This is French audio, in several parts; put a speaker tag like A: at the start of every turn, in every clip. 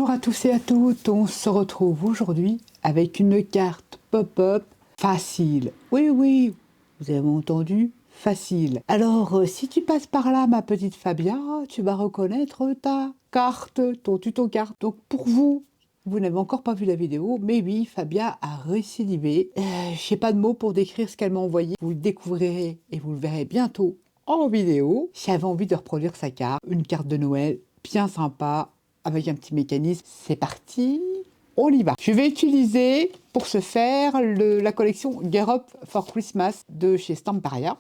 A: Bonjour à tous et à toutes, on se retrouve aujourd'hui avec une carte pop-up facile. Oui, vous avez entendu, facile. Alors, si tu passes par là, ma petite Fabia, tu vas reconnaître ta carte, ton tuto carte. Donc pour vous, vous n'avez encore pas vu la vidéo, mais oui, Fabia a récidivé. Je n'ai pas de mots pour décrire ce qu'elle m'a envoyé. Vous le découvrirez et vous le verrez bientôt en vidéo. J'avais envie de reproduire sa carte, une carte de Noël bien sympa, avec un petit mécanisme. C'est parti, on y va. Je vais utiliser pour ce faire la collection Gear Up for Christmas de chez Stamparia,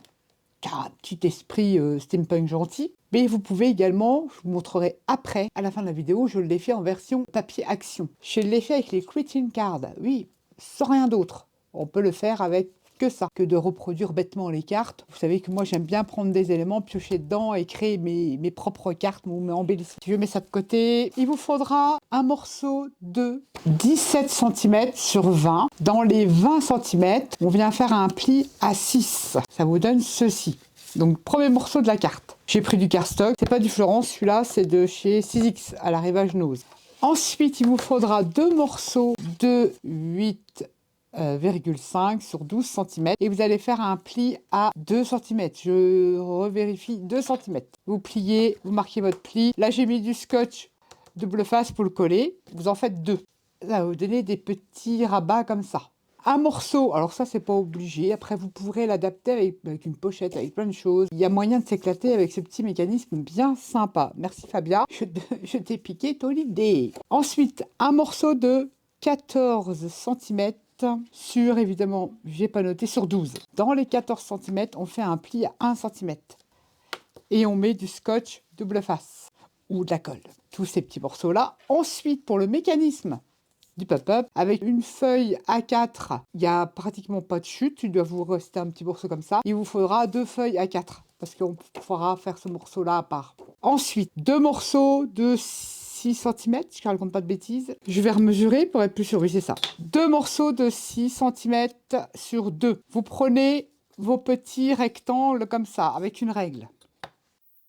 A: qui a un petit esprit steampunk gentil. Mais vous pouvez également, je vous montrerai après, à la fin de la vidéo, je l'ai fait en version papier action. Je l'ai fait avec les greeting cards, oui, sans rien d'autre. On peut le faire avec que ça, que de reproduire bêtement les cartes. Vous savez que moi j'aime bien prendre des éléments, piocher dedans et créer mes propres cartes, mes embellissements. Je mets ça de côté. Il vous faudra un morceau de 17 cm sur 20. Dans les 20 cm, on vient faire un pli à 6. Ça vous donne ceci. Donc premier morceau de la carte. J'ai pris du cardstock, c'est pas du Florence, celui-là c'est de chez 6X à la Rivage Nose. Ensuite, il vous faudra deux morceaux de 8,5 sur 12 cm et vous allez faire un pli à 2 cm. Je revérifie 2 cm. Vous pliez, vous marquez votre pli. Là, j'ai mis du scotch double face pour le coller. Vous en faites deux. Ça va vous donner des petits rabats comme ça. Un morceau, alors ça c'est pas obligé, après vous pourrez l'adapter avec une pochette, avec plein de choses. Il y a moyen de s'éclater avec ce petit mécanisme bien sympa. Merci Fabia, je t'ai piqué ton idée. Ensuite, un morceau de 14 cm sur, évidemment, j'ai pas noté, sur 12. Dans les 14 cm, on fait un pli à 1 cm. Et on met du scotch double face ou de la colle. Tous ces petits morceaux-là. Ensuite, pour le mécanisme du pop-up, avec une feuille A4, il n'y a pratiquement pas de chute, il doit vous rester un petit morceau comme ça. Il vous faudra deux feuilles A4, parce qu'on pourra faire ce morceau-là à part. Ensuite, deux morceaux de 6 cm, je ne raconte pas de bêtises. Je vais remesurer pour être plus sûr, oui c'est ça. Deux morceaux de 6 cm sur 2. Vous prenez vos petits rectangles comme ça, avec une règle.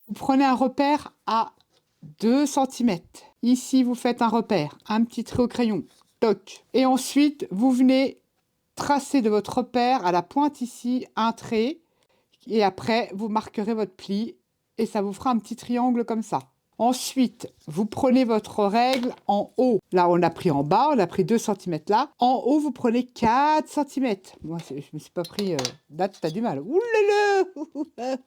A: Vous prenez un repère à 2 cm. Ici, vous faites un repère, un petit trait au crayon, toc. Et ensuite, vous venez tracer de votre repère à la pointe ici un trait. Et après, vous marquerez votre pli et ça vous fera un petit triangle comme ça. Ensuite, vous prenez votre règle en haut. Là, on a pris en bas, on a pris 2 cm là. En haut, vous prenez 4 cm. Moi, je ne me suis pas pris... Date, t'as du mal. Ouh là là.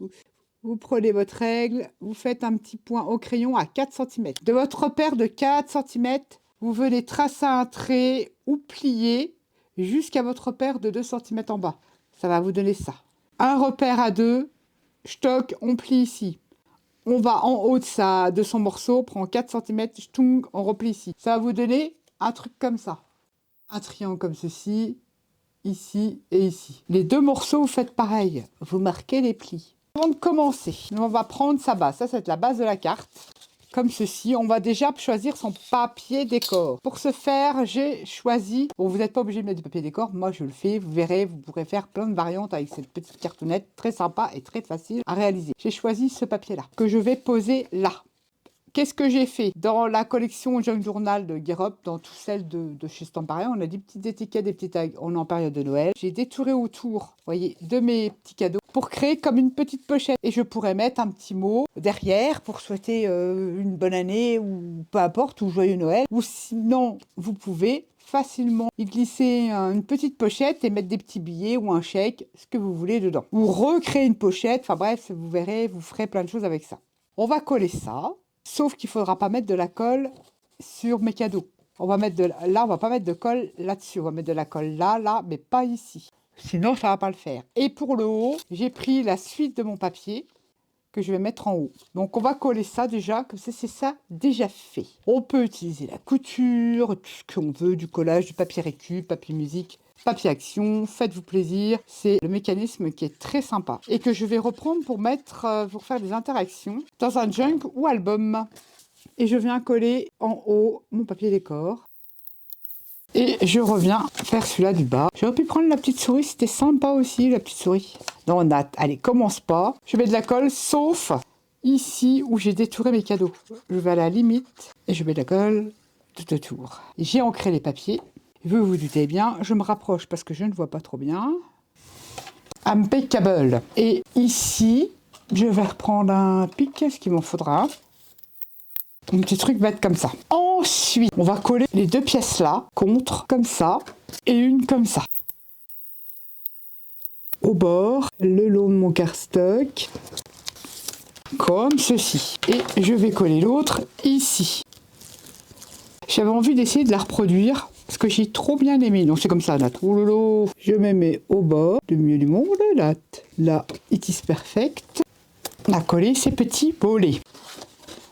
A: Vous prenez votre règle, vous faites un petit point au crayon à 4 cm. De votre repère de 4 cm, vous venez tracer un trait ou plier jusqu'à votre repère de 2 cm en bas. Ça va vous donner ça. Un repère à 2, stock, on plie ici. On va en haut de son morceau, on prend 4 cm, stung, on replie ici. Ça va vous donner un truc comme ça. Un triangle comme ceci, ici et ici. Les deux morceaux, vous faites pareil. Vous marquez les plis. Avant de commencer, on va prendre sa base. Ça, c'est la base de la carte. Comme ceci, on va déjà choisir son papier décor. Pour ce faire, j'ai choisi... Bon, vous n'êtes pas obligé de mettre du papier décor. Moi, je le fais. Vous verrez, vous pourrez faire plein de variantes avec cette petite cartonnette. Très sympa et très facile à réaliser. J'ai choisi ce papier-là, que je vais poser là. Qu'est-ce que j'ai fait? Dans la collection Junk Journal de Gear Up, dans toutes celles de chez Stamparia, on a des petites étiquettes, des petits tags. On est en période de Noël. J'ai détouré autour, voyez, de mes petits cadeaux pour créer comme une petite pochette. Et je pourrais mettre un petit mot derrière pour souhaiter une bonne année ou peu importe, ou joyeux Noël. Ou sinon, vous pouvez facilement y glisser une petite pochette et mettre des petits billets ou un chèque, ce que vous voulez dedans. Ou recréer une pochette, enfin bref, vous verrez, vous ferez plein de choses avec ça. On va coller ça. Sauf qu'il ne faudra pas mettre de la colle sur mes cadeaux. On va mettre là, on va pas mettre de colle là-dessus. On va mettre de la colle là, mais pas ici. Sinon, ça ne va pas le faire. Et pour le haut, j'ai pris la suite de mon papier que je vais mettre en haut. Donc, on va coller ça déjà, comme ça, c'est ça déjà fait. On peut utiliser la couture, tout ce qu'on veut, du collage, du papier récup, papier musique, papier action, faites-vous plaisir. C'est le mécanisme qui est très sympa et que je vais reprendre pour pour faire des interactions dans un junk ou album. Et je viens coller en haut mon papier décor. Et je reviens faire celui-là du bas. J'aurais pu prendre la petite souris, c'était sympa aussi la petite souris. Non, Nat, allez, commence pas. Je mets de la colle, sauf ici où j'ai détouré mes cadeaux. Je vais à la limite et je mets de la colle tout autour. J'ai ancré les papiers. Vous vous doutez bien, je me rapproche parce que je ne vois pas trop bien. Impeccable. Et ici, je vais reprendre un pic, ce qu'il m'en faudra. Mon petit truc va être comme ça. Ensuite, on va coller les deux pièces là, contre, comme ça, et une comme ça. Au bord, le long de mon cardstock, comme ceci. Et je vais coller l'autre ici. J'avais envie d'essayer de la reproduire, parce que j'ai trop bien aimé. Donc c'est comme ça, là. Oh lolo. Je me mets au bord, le mieux du monde, là. Là, it is perfect. On a collé ces petits volets.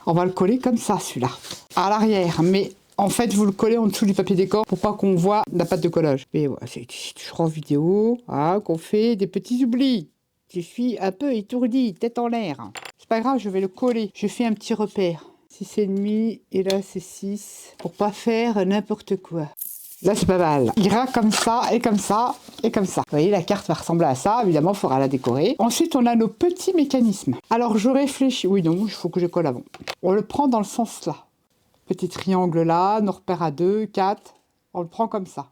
A: On va le coller comme ça, celui-là, à l'arrière. Mais en fait, vous le collez en dessous du papier décor pour pas qu'on voit la pâte de collage. Et voilà, c'est toujours en vidéo qu'on fait des petits oublis. Je suis un peu étourdie, tête en l'air. C'est pas grave, je vais le coller. Je fais un petit repère. 6,5 et là c'est 6. Pour pas faire n'importe quoi. Là c'est pas mal. Il ira comme ça et comme ça et comme ça. Vous voyez, la carte va ressembler à ça. Évidemment, il faudra la décorer. Ensuite, on a nos petits mécanismes. Alors je réfléchis. Oui, non, il faut que je colle avant. On le prend dans le sens là. Petit triangle là, nos repères à 2, 4. On le prend comme ça.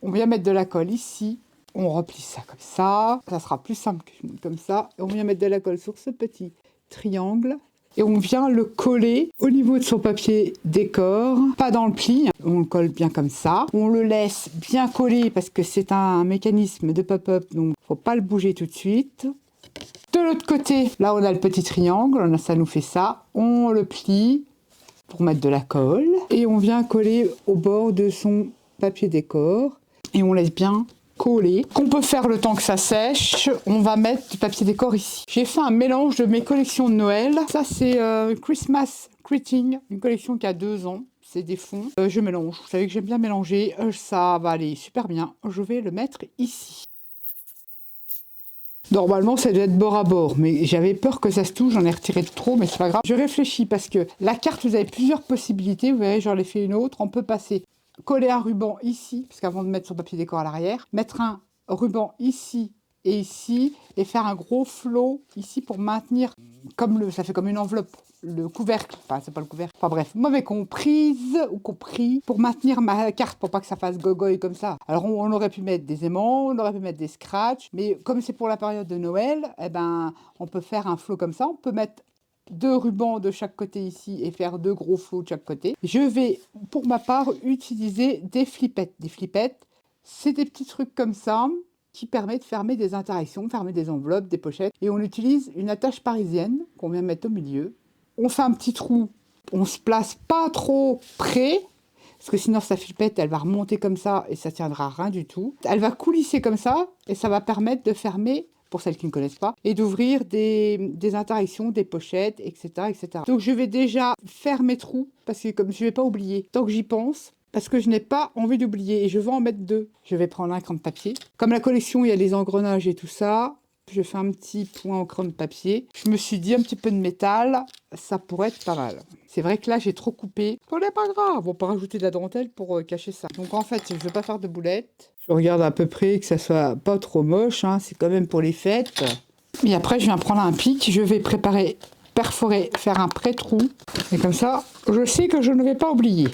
A: On vient mettre de la colle ici. On replie ça comme ça. Ça sera plus simple que je monte comme ça. Et on vient mettre de la colle sur ce petit triangle. Et on vient le coller au niveau de son papier décor, pas dans le pli, on le colle bien comme ça. On le laisse bien coller parce que c'est un mécanisme de pop-up, donc faut pas le bouger tout de suite. De l'autre côté, là on a le petit triangle, ça nous fait ça. On le plie pour mettre de la colle et on vient coller au bord de son papier décor et on laisse bien coller. Qu'on peut faire le temps que ça sèche. On va mettre du papier décor ici. J'ai fait un mélange de mes collections de Noël. Ça c'est Christmas Greeting, une collection qui a 2 ans. C'est des fonds. Je mélange. Vous savez que j'aime bien mélanger. Ça va aller super bien. Je vais le mettre ici. Normalement, ça doit être bord à bord, mais j'avais peur que ça se touche, j'en ai retiré trop, mais c'est pas grave. Je réfléchis parce que la carte, vous avez plusieurs possibilités. Vous voyez, j'en ai fait une autre. On peut passer coller un ruban ici, parce qu'avant de mettre son papier décor à l'arrière, mettre un ruban ici et ici, et faire un gros flot ici pour maintenir, ça fait comme une enveloppe, le couvercle, enfin c'est pas le couvercle, enfin bref, mauvais comprise ou compris, pour maintenir ma carte, pour pas que ça fasse gogoy comme ça. Alors on aurait pu mettre des aimants, on aurait pu mettre des scratchs, mais comme c'est pour la période de Noël, eh ben, on peut faire un flot comme ça, on peut mettre 2 rubans de chaque côté ici et faire 2 gros flots de chaque côté. Je vais, pour ma part, utiliser des flippettes. Des flippettes, c'est des petits trucs comme ça qui permettent de fermer des interactions, fermer des enveloppes, des pochettes. Et on utilise une attache parisienne qu'on vient mettre au milieu. On fait un petit trou, on se place pas trop près, parce que sinon sa flippette, elle va remonter comme ça et ça tiendra rien du tout. Elle va coulisser comme ça et ça va permettre de fermer, pour celles qui ne connaissent pas, et d'ouvrir des interactions, des pochettes, etc., etc. Donc je vais déjà faire mes trous, parce que comme je ne vais pas oublier, tant que j'y pense, parce que je n'ai pas envie d'oublier, et je vais en mettre 2. Je vais prendre un cran de papier. Comme la collection, il y a les engrenages et tout ça, je fais un petit point au cran de papier. Je me suis dit un petit peu de métal, ça pourrait être pas mal. C'est vrai que là, j'ai trop coupé. Ce n'est pas grave, on peut rajouter de la dentelle pour cacher ça. Donc en fait, je ne veux pas faire de boulettes. Je regarde à peu près que ça soit pas trop moche, hein. C'est quand même pour les fêtes. Et après, je viens prendre un pic, je vais préparer, perforer, faire un pré-trou. Et comme ça, je sais que je ne vais pas oublier.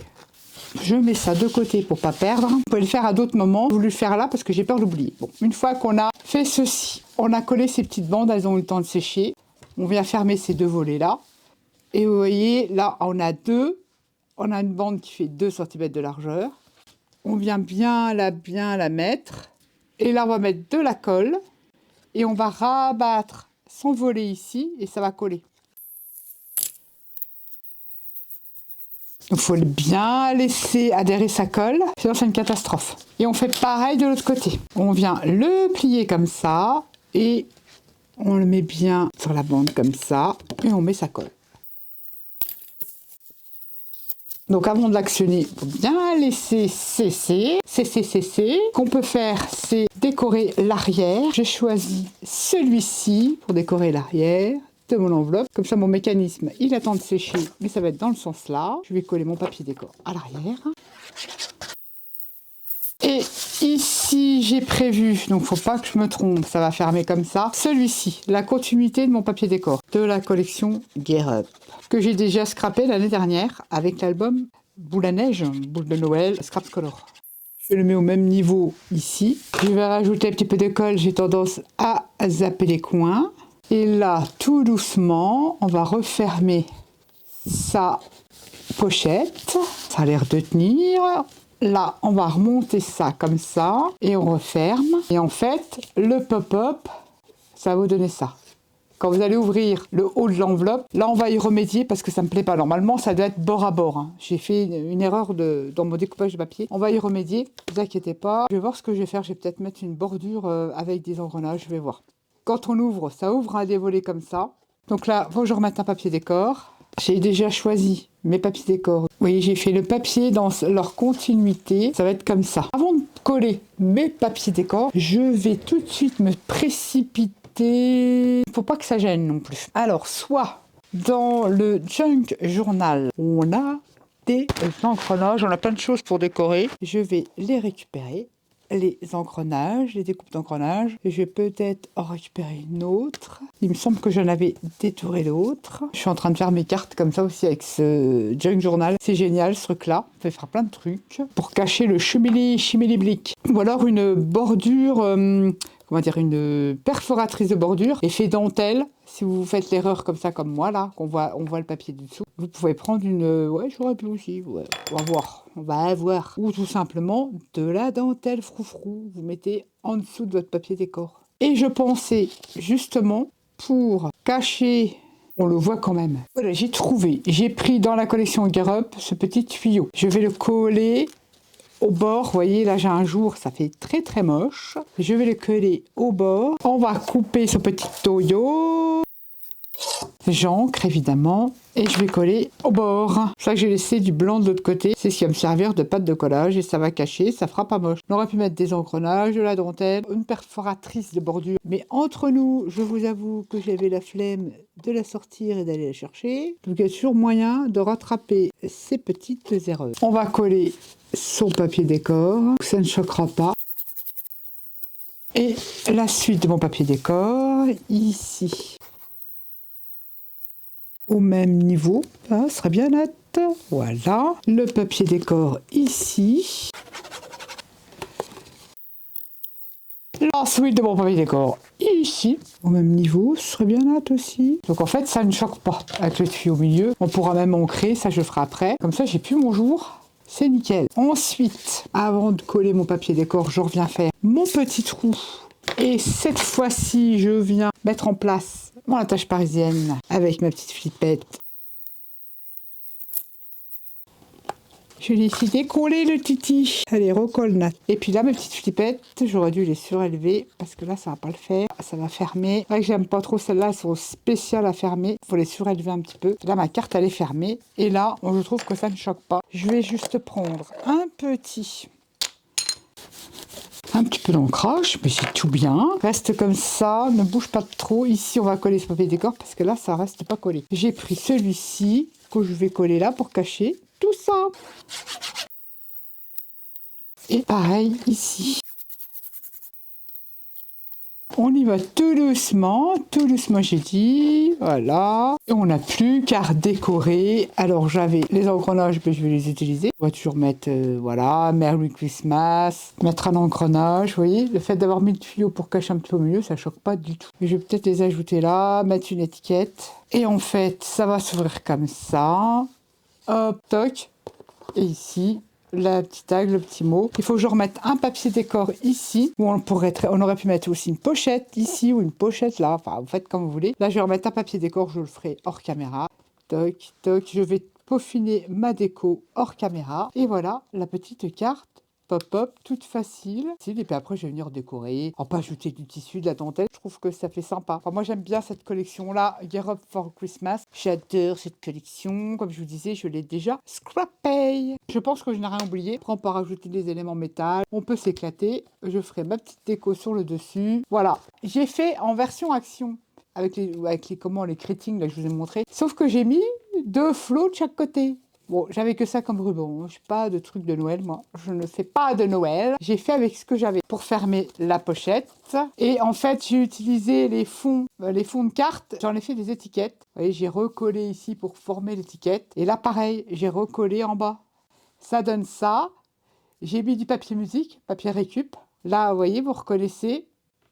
A: Je mets ça de côté pour pas perdre. Vous pouvez le faire à d'autres moments. Je voulais le faire là parce que j'ai peur d'oublier. Bon, une fois qu'on a fait ceci, on a collé ces petites bandes, elles ont eu le temps de sécher. On vient fermer ces 2 volets là. Et vous voyez, là, on a 2. On a une bande qui fait 2 cm de largeur. On vient bien la mettre. Et là, on va mettre de la colle. Et on va rabattre son volet ici et ça va coller. Il faut bien laisser adhérer sa colle, sinon c'est une catastrophe. Et on fait pareil de l'autre côté. On vient le plier comme ça et on le met bien sur la bande comme ça et on met sa colle. Donc avant de l'actionner, il faut bien laisser cesser. Ce qu'on peut faire, c'est décorer l'arrière. J'ai choisi celui-ci pour décorer l'arrière de mon enveloppe. Comme ça, mon mécanisme, il attend de sécher, mais ça va être dans le sens là. Je vais coller mon papier décor à l'arrière. Et ici, j'ai prévu, donc faut pas que je me trompe, ça va fermer comme ça. Celui-ci, la continuité de mon papier décor de la collection Gear Up, que j'ai déjà scrappé l'année dernière avec l'album boule à neige, boule de Noël, Scrap Color. Je le mets au même niveau ici. Je vais rajouter un petit peu de colle, j'ai tendance à zapper les coins. Et là, tout doucement, on va refermer sa pochette. Ça a l'air de tenir. Là, on va remonter ça comme ça et on referme. Et en fait, le pop-up, ça va vous donner ça. Quand vous allez ouvrir le haut de l'enveloppe, là, on va y remédier parce que ça me plaît pas. Normalement, ça doit être bord à bord. Hein. J'ai fait une erreur dans mon découpage de papier. On va y remédier, ne vous inquiétez pas. Je vais voir ce que je vais faire. Je vais peut-être mettre une bordure avec des engrenages. Je vais voir. Quand on ouvre, ça ouvre à des volets comme ça. Donc là, il faut que je remette un papier décor. J'ai déjà choisi mes papiers décor. Vous voyez, j'ai fait le papier dans leur continuité. Ça va être comme ça. Avant de coller mes papiers décor, je vais tout de suite me précipiter. Il ne faut pas que ça gêne non plus. Alors, soit dans le Junk Journal, on a des engrenages, on a plein de choses pour décorer. Je vais les récupérer. Les engrenages, les découpes d'engrenages. Je vais peut-être en récupérer une autre. Il me semble que j'en avais détouré l'autre. Je suis en train de faire mes cartes comme ça aussi avec ce Junk Journal. C'est génial ce truc-là. On peut faire plein de trucs pour cacher le chimili-blick. Ou alors une bordure, comment dire, une perforatrice de bordure, effet dentelle. Si vous faites l'erreur comme ça, comme moi là, on voit le papier du dessous, vous pouvez prendre une... Ouais, j'aurais pu aussi, ouais, on va voir. Ou tout simplement de la dentelle froufrou, vous mettez en dessous de votre papier décor. Et je pensais justement pour cacher... On le voit quand même. Voilà, j'ai trouvé, j'ai pris dans la collection Gerup ce petit tuyau. Je vais le coller au bord, vous voyez, là j'ai un jour, ça fait très très moche. Je vais le coller au bord. On va couper ce petit tuyau. J'encre évidemment et je vais coller au bord. C'est ça que j'ai laissé du blanc de l'autre côté. C'est ce qui va me servir de pâte de collage et ça va cacher, ça fera pas moche. On aurait pu mettre des engrenages, de la dentelle, une perforatrice de bordure. Mais entre nous, je vous avoue que j'avais la flemme de la sortir et d'aller la chercher. Donc il y a toujours moyen de rattraper ces petites erreurs. On va coller son papier décor, ça ne choquera pas. Et la suite de mon papier décor, ici. Au même niveau, ça serait bien net. Voilà, le papier décor ici. La suite de mon papier décor ici, au même niveau, ce serait bien net aussi. Donc en fait, ça ne choque pas avec le tuyau au milieu. On pourra même ancrer, ça je le ferai après. Comme ça, j'ai plus mon jour. C'est nickel. Ensuite, avant de coller mon papier décor, je reviens faire mon petit trou. Et cette fois-ci, je viens mettre en place mon attache parisienne avec ma petite flippette. Je l'ai ici décollé le titi. Allez, recolle Nat. Et puis là, mes petites flippettes, j'aurais dû les surélever parce que là, ça va pas le faire. Ça va fermer. C'est vrai que j'aime pas trop celles-là, elles sont spéciales à fermer. Il faut les surélever un petit peu. Là, ma carte, elle est fermée. Et là, je trouve que ça ne choque pas. Je vais juste prendre un petit peu d'ancrage, mais c'est tout bien. Reste comme ça, ne bouge pas trop. Ici, on va coller ce papier décor parce que là, ça reste pas collé. J'ai pris celui-ci que je vais coller là pour cacher tout ça. Et pareil ici. On y va tout doucement j'ai dit, voilà. Et on n'a plus qu'à redécorer. Alors j'avais les engrenages, mais je vais les utiliser. On va toujours mettre, voilà, Merry Christmas, mettre un engrenage, vous voyez. Le fait d'avoir mis le tuyau pour cacher un petit peu au milieu, ça choque pas du tout. Et je vais peut-être les ajouter là, mettre une étiquette. Et en fait, ça va s'ouvrir comme ça. Hop, toc. Et ici, la petite tag, le petit mot. Il faut que je remette un papier décor ici, où on aurait pu mettre aussi une pochette ici ou une pochette là. Enfin, vous faites comme vous voulez. Là, je vais remettre un papier décor, je le ferai hors caméra. Toc, toc. Je vais peaufiner ma déco hors caméra. Et voilà, la petite carte. Pop-up, toute facile. Et puis après, je vais venir décorer. On peut ajouter du tissu, de la dentelle. Je trouve que ça fait sympa. Enfin, moi, j'aime bien cette collection-là, Gerup for Christmas. J'adore cette collection. Comme je vous disais, je l'ai déjà scrappée. Je pense que je n'ai rien oublié. Après, on peut rajouter des éléments métal. On peut s'éclater. Je ferai ma petite déco sur le dessus. Voilà. J'ai fait en version action. Avec les crétines, là, je vous ai montré. Sauf que j'ai mis 2 flots de chaque côté. Bon, j'avais que ça comme ruban. Je n'ai pas de truc de Noël, moi. Je ne fais pas de Noël. J'ai fait avec ce que j'avais pour fermer la pochette. Et en fait, j'ai utilisé les fonds de cartes. J'en ai fait des étiquettes. Vous voyez, j'ai recollé ici pour former l'étiquette. Et là, pareil, j'ai recollé en bas. Ça donne ça. J'ai mis du papier musique, papier récup. Là, vous voyez, vous reconnaissez,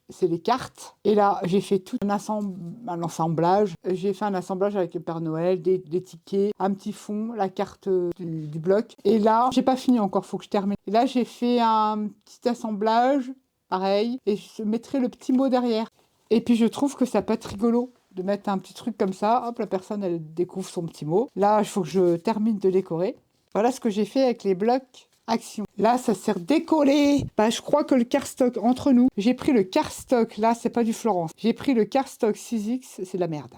A: c'est les cartes. Et là, j'ai fait tout un assemblage. J'ai fait un assemblage avec le Père Noël, des tickets, un petit fond, la carte du bloc. Et là, j'ai pas fini encore, faut que je termine. Et là, j'ai fait un petit assemblage, pareil, et je mettrai le petit mot derrière. Et puis, je trouve que ça peut être rigolo de mettre un petit truc comme ça. Hop, la personne, elle découvre son petit mot. Là, il faut que je termine de décorer. Voilà ce que j'ai fait avec les blocs Action. Là, ça sert décollé. Bah, je crois que le cardstock, entre nous, j'ai pris le cardstock, là, c'est pas du Florence. J'ai pris le cardstock 6X, c'est de la merde.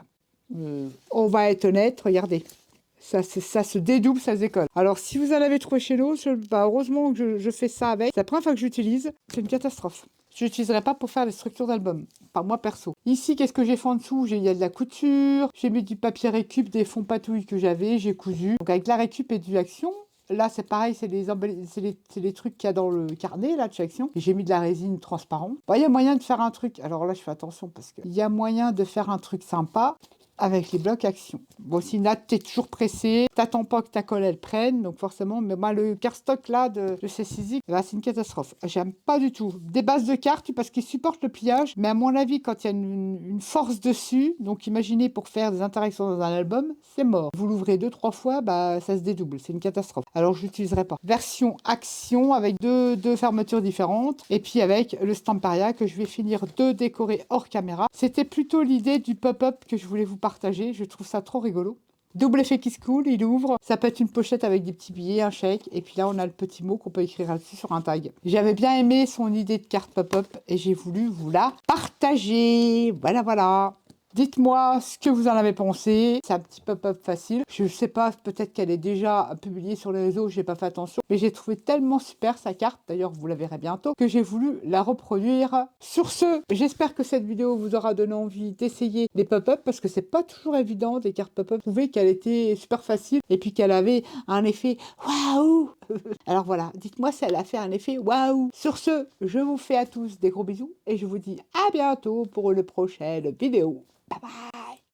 A: On va être honnête, regardez. Ça se dédouble, ça se décolle. Alors, si vous en avez trouvé chez nous, heureusement que je fais ça avec. C'est la première fois que j'utilise. C'est une catastrophe. Je n'utiliserai pas pour faire les structures d'album. Pas moi perso. Ici, qu'est-ce que j'ai fait en dessous? Il y a de la couture. J'ai mis du papier récup, des fonds patouilles que j'avais. J'ai cousu. Donc, avec la récup et du Action. Là, c'est pareil, c'est les trucs qu'il y a dans le carnet, là, de chez Action. J'ai mis de la résine transparente. Bon, il y a moyen de faire un truc. Alors là, je fais attention parce qu'il y a moyen de faire un truc sympa avec les blocs Action. Bon, si Nat, t'es toujours pressé, t'attends pas que ta colle, elle prenne, donc forcément, mais moi, le cardstock, là, de ces 6X, bah, c'est une catastrophe. J'aime pas du tout. Des bases de cartes, parce qu'ils supportent le pliage, mais à mon avis, quand il y a une force dessus, donc imaginez pour faire des interactions dans un album, c'est mort. Vous l'ouvrez 2-3 fois, bah, ça se dédouble, c'est une catastrophe. Alors, je l'utiliserai pas. Version Action, avec deux fermetures différentes, et puis avec le Stamparia, que je vais finir de décorer hors caméra. C'était plutôt l'idée du pop-up que je voulais vous partager. Je trouve ça trop rigolo. Double effet qui se coule, il ouvre. Ça peut être une pochette avec des petits billets, un chèque. Et puis là, on a le petit mot qu'on peut écrire là-dessus sur un tag. J'avais bien aimé son idée de carte pop-up et j'ai voulu vous la partager. Voilà, voilà. Dites-moi ce que vous en avez pensé. C'est un petit pop-up facile. Je ne sais pas, peut-être qu'elle est déjà publiée sur les réseaux, je n'ai pas fait attention. Mais j'ai trouvé tellement super sa carte, d'ailleurs vous la verrez bientôt, que j'ai voulu la reproduire. Sur ce, j'espère que cette vidéo vous aura donné envie d'essayer les pop-up, parce que c'est pas toujours évident des cartes pop-up. Vous trouvez qu'elle était super facile et puis qu'elle avait un effet waouh. Alors voilà, dites-moi si elle a fait un effet waouh. Sur ce, je vous fais à tous des gros bisous et je vous dis à bientôt pour une prochaine vidéo. Bye bye.